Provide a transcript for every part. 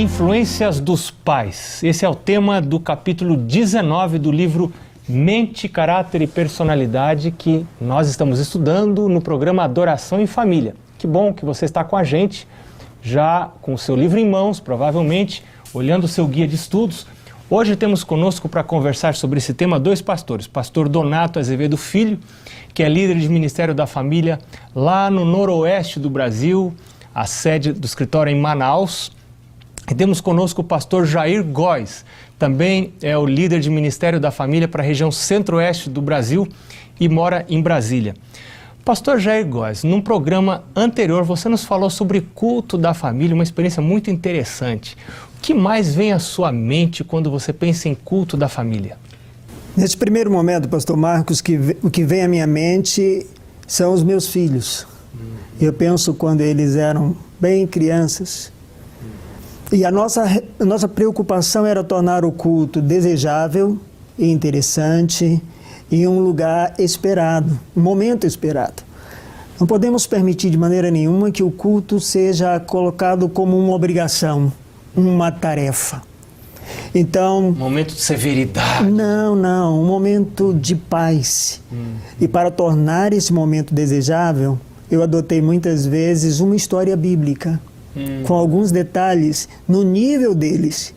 Influências dos pais. Esse é o tema do capítulo 19 do livro Mente, Caráter e Personalidade, que nós estamos estudando no programa Adoração em Família. Que bom que você está com a gente, já com o seu livro em mãos, provavelmente, olhando o seu guia de estudos. Hoje temos conosco para conversar sobre esse tema dois pastores. Pastor Donato Azevedo Filho, que é líder de Ministério da Família lá no noroeste do Brasil, a sede do escritório em Manaus. E temos conosco o pastor Jair Góes, também é o líder de Ministério da Família para a região centro-oeste do Brasil e mora em Brasília. Pastor Jair Góes, num programa anterior você nos falou sobre culto da família, uma experiência muito interessante. O que mais vem à sua mente quando você pensa em culto da família? Nesse primeiro momento, pastor Marcos, o que vem à minha mente são os meus filhos. Eu penso quando eles eram bem crianças. E a nossa preocupação era tornar o culto desejável e interessante em um lugar esperado, um momento esperado. Não podemos permitir de maneira nenhuma que o culto seja colocado como uma obrigação, uma tarefa. Então, Um momento de severidade. Não, um momento de paz. E para tornar esse momento desejável, eu adotei muitas vezes uma história bíblica, com alguns detalhes no nível deles.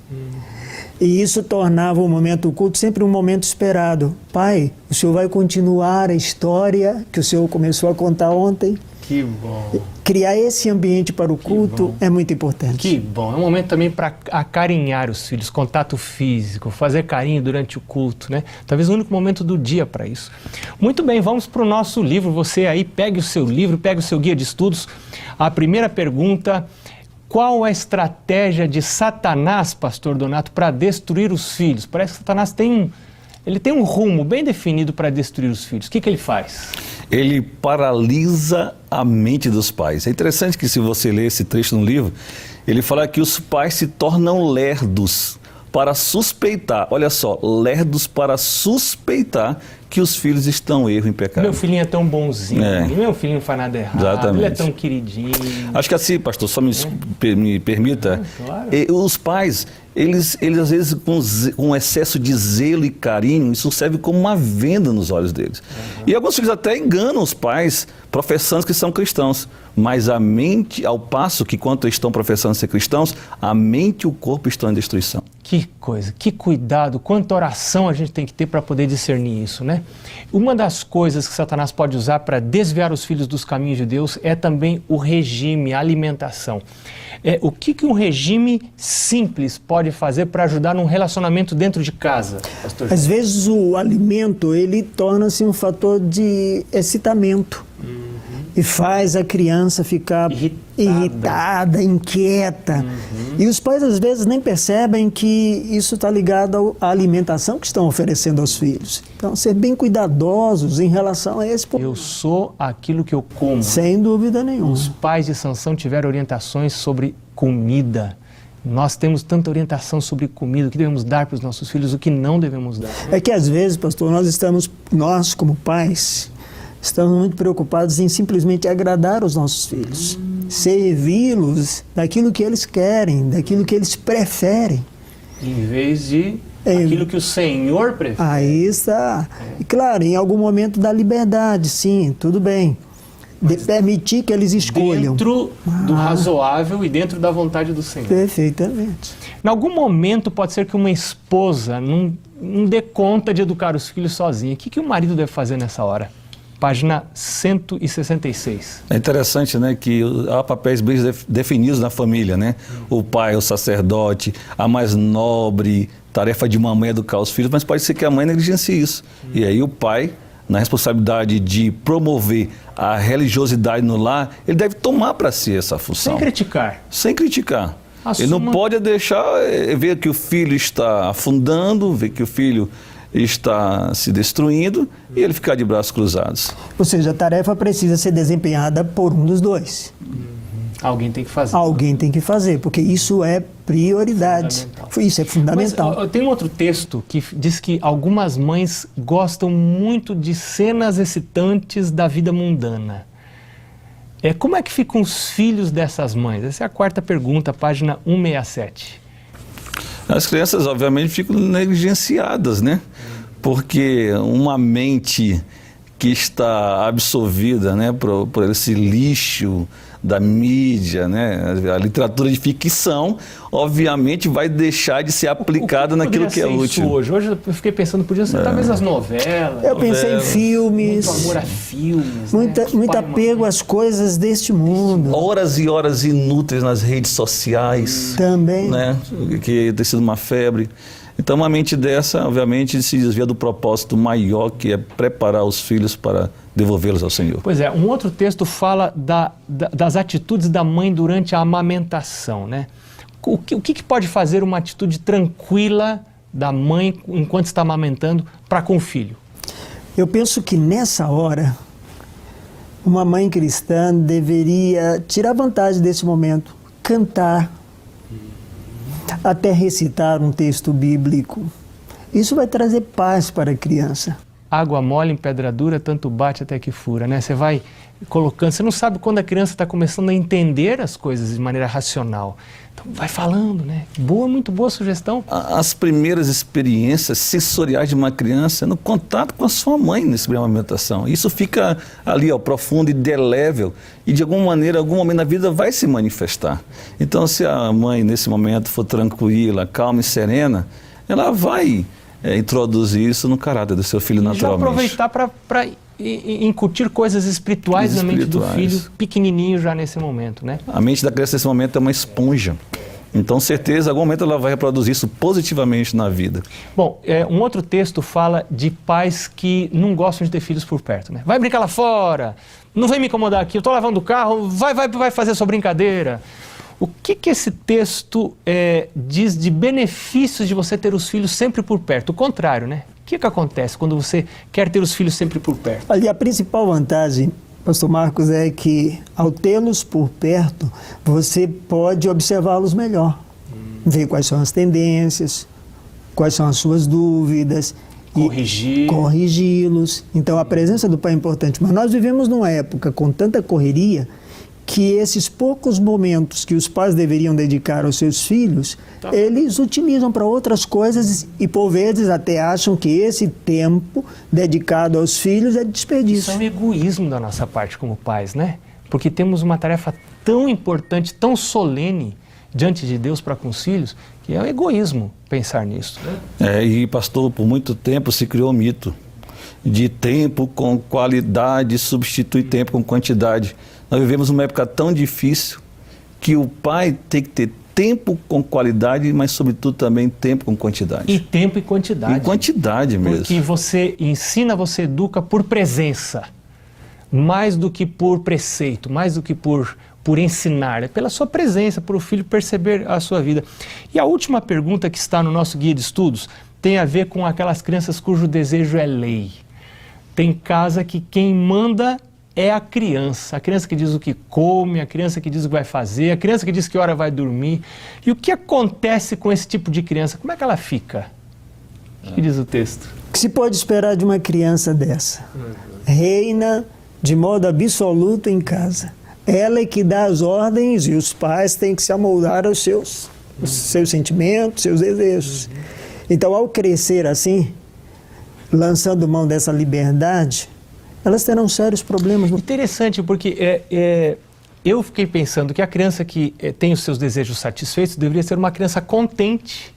E isso tornava o momento do culto sempre um momento esperado. Pai, o Senhor vai continuar a história que o Senhor começou a contar ontem? Que bom. Criar esse ambiente para o culto é muito importante. Que bom. É um momento também para acarinhar os filhos, contato físico, fazer carinho durante o culto, né? Talvez o único momento do dia para isso. Muito bem, vamos para o nosso livro. Você aí pegue o seu livro, pegue o seu guia de estudos. A primeira pergunta: qual a estratégia de Satanás, pastor Donato, para destruir os filhos? Parece que Satanás tem um rumo bem definido para destruir os filhos. O que ele faz? Ele paralisa a mente dos pais. É interessante que, se você ler esse trecho no livro, ele fala que os pais se tornam lerdos para suspeitar, olha só, lerdos para suspeitar que os filhos estão em erro, em pecado. Meu filhinho é tão bonzinho, meu filhinho não faz nada errado, Exatamente. Ele é tão queridinho. Acho que assim, pastor, só me permita, claro. Os pais, eles às vezes com excesso de zelo e carinho, isso serve como uma venda nos olhos deles. E alguns filhos até enganam os pais, professando que são cristãos, mas a mente, ao passo que quando estão professando ser cristãos, a mente e o corpo estão em destruição. Que coisa, que cuidado, quanta oração a gente tem que ter para poder discernir isso, né? Uma das coisas que Satanás pode usar para desviar os filhos dos caminhos de Deus é também o regime, a alimentação. O que um regime simples pode fazer para ajudar num relacionamento dentro de casa, pastor? Às vezes o alimento, ele torna-se um fator de excitamento. E faz a criança ficar irritada, inquieta. E os pais às vezes nem percebem que isso está ligado à alimentação que estão oferecendo aos filhos. Então, ser bem cuidadosos em relação a esse ponto. Eu sou aquilo que eu como. Sem dúvida nenhuma. Os pais de Sansão tiveram orientações sobre comida. Nós temos tanta orientação sobre comida, o que devemos dar para os nossos filhos, o que não devemos dar. É que às vezes, pastor, nós como pais, estamos muito preocupados em simplesmente agradar os nossos filhos, servi-los daquilo que eles querem, daquilo que eles preferem. Em vez de aquilo que o Senhor prefere. Aí está. E claro, em algum momento dá liberdade, sim, tudo bem. De permitir que eles escolham. Dentro do razoável e dentro da vontade do Senhor. Perfeitamente. Em algum momento pode ser que uma esposa não dê conta de educar os filhos sozinha. O que o marido deve fazer nessa hora? Página 166. É interessante, né, que há papéis bem definidos na família, né? O pai, o sacerdote, a mais nobre tarefa de uma mãe é educar os filhos, mas pode ser que a mãe negligencie isso. E aí o pai, na responsabilidade de promover a religiosidade no lar, ele deve tomar para si essa função. Sem criticar. Sem criticar. Assuma. Ele não pode deixar ver que o filho está afundando, ver que o filho está se destruindo e ele ficar de braços cruzados. Ou seja, a tarefa precisa ser desempenhada por um dos dois. Alguém tem que fazer. Alguém tem que fazer, porque isso é prioridade. Isso é fundamental. Mas, tem um outro texto que diz que algumas mães gostam muito de cenas excitantes da vida mundana. Como é que ficam os filhos dessas mães? Essa é a quarta pergunta, página 167. As crianças, obviamente, ficam negligenciadas, né? Porque uma mente que está absorvida, né, por esse lixo da mídia, né, a literatura de ficção, obviamente vai deixar de ser aplicada naquilo que é útil. Hoje eu fiquei pensando, podia ser talvez as novelas. Eu pensei em filmes. Muito amor a filmes. Muito apego às coisas deste mundo. Horas e horas inúteis nas redes sociais. Também. Né, que tem sido uma febre. Então, uma mente dessa, obviamente, se desvia do propósito maior, que é preparar os filhos para devolvê-los ao Senhor. Pois é, um outro texto fala das atitudes da mãe durante a amamentação, né? O que pode fazer uma atitude tranquila da mãe enquanto está amamentando para com o filho? Eu penso que nessa hora, uma mãe cristã deveria tirar vantagem desse momento, cantar, até recitar um texto bíblico. Isso vai trazer paz para a criança. Água mole em pedra dura, tanto bate até que fura, né? Você vai colocando, você não sabe quando a criança está começando a entender as coisas de maneira racional. Então vai falando, né? Muito boa sugestão. As primeiras experiências sensoriais de uma criança é no contato com a sua mãe nesse primeira amamentação. Isso fica ali, ó, profundo e indelével, e de alguma maneira, algum momento na vida vai se manifestar. Então, se a mãe nesse momento for tranquila, calma e serena, ela vai introduzir isso no caráter do seu filho naturalmente. Já aproveitar para incutir coisas espirituais na mente do filho, pequenininho já nesse momento, né? A mente da criança nesse momento é uma esponja. Então, certeza, em algum momento ela vai reproduzir isso positivamente na vida. Bom, um outro texto fala de pais que não gostam de ter filhos por perto, né? Vai brincar lá fora, não vem me incomodar aqui, eu estou lavando o carro, vai fazer sua brincadeira. O que esse texto diz de benefícios de você ter os filhos sempre por perto? O contrário, né? O que acontece quando você quer ter os filhos sempre por perto? Ali a principal vantagem, pastor Marcos, é que ao tê-los por perto, você pode observá-los melhor. Ver quais são as tendências, quais são as suas dúvidas. Corrigi-los. Então a presença do pai é importante. Mas nós vivemos numa época com tanta correria que esses poucos momentos que os pais deveriam dedicar aos seus filhos, eles utilizam para outras coisas e, por vezes, até acham que esse tempo dedicado aos filhos é desperdício. Isso é um egoísmo da nossa parte como pais, né? Porque temos uma tarefa tão importante, tão solene diante de Deus para com os filhos, que é um egoísmo pensar nisso. E, pastor, por muito tempo se criou um mito de tempo com qualidade substitui tempo com quantidade. Nós vivemos uma época tão difícil que o pai tem que ter tempo com qualidade, mas sobretudo também tempo com quantidade. E tempo e quantidade. E quantidade mesmo. Porque você ensina, você educa por presença, mais do que por preceito, mais do que por ensinar. É pela sua presença, para o filho perceber a sua vida. E a última pergunta que está no nosso guia de estudos tem a ver com aquelas crianças cujo desejo é lei. Tem casa que quem manda é a criança que diz o que come, a criança que diz o que vai fazer, a criança que diz que hora vai dormir. E o que acontece com esse tipo de criança? Como é que ela fica? O que diz o texto? O que se pode esperar de uma criança dessa? Reina de modo absoluto em casa. Ela é que dá as ordens e os pais têm que se amoldar aos seus sentimentos, seus desejos. Então, ao crescer assim, lançando mão dessa liberdade, elas terão sérios problemas. Interessante, porque eu fiquei pensando que a criança que tem os seus desejos satisfeitos deveria ser uma criança contente.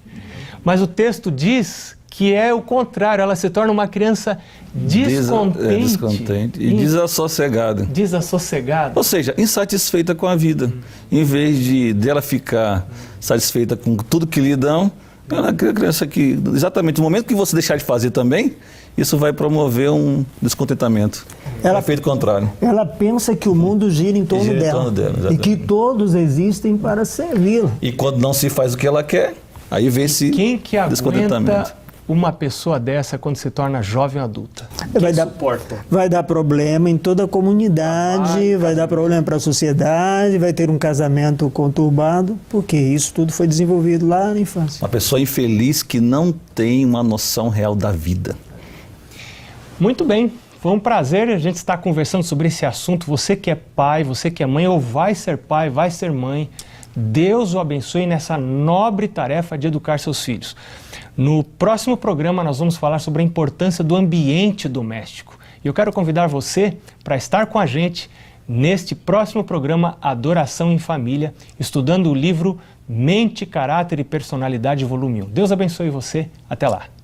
Mas o texto diz que é o contrário, ela se torna uma criança descontente. Descontente e desassossegada. Desassossegada. Ou seja, insatisfeita com a vida. Em vez dela ficar satisfeita com tudo que lhe dão, ela é uma criança que, exatamente no momento que você deixar de fazer também, isso vai promover um descontentamento. É o efeito contrário. Ela pensa que o mundo gira em torno dela. E que todos existem para servi-la. E quando não se faz o que ela quer, aí vem esse descontentamento. Aguenta uma pessoa dessa quando se torna jovem adulta? Vai dar problema em toda a comunidade, vai dar problema para a sociedade, vai ter um casamento conturbado, porque isso tudo foi desenvolvido lá na infância. Uma pessoa infeliz que não tem uma noção real da vida. Muito bem, Foi um prazer a gente estar conversando sobre esse assunto. Você que é pai, você que é mãe ou vai ser pai, vai ser mãe, Deus o abençoe nessa nobre tarefa de educar seus filhos. No próximo programa nós vamos falar sobre a importância do ambiente doméstico. E eu quero convidar você para estar com a gente neste próximo programa Adoração em Família, estudando o livro Mente, Caráter e Personalidade, volume 1. Deus abençoe você. Até lá.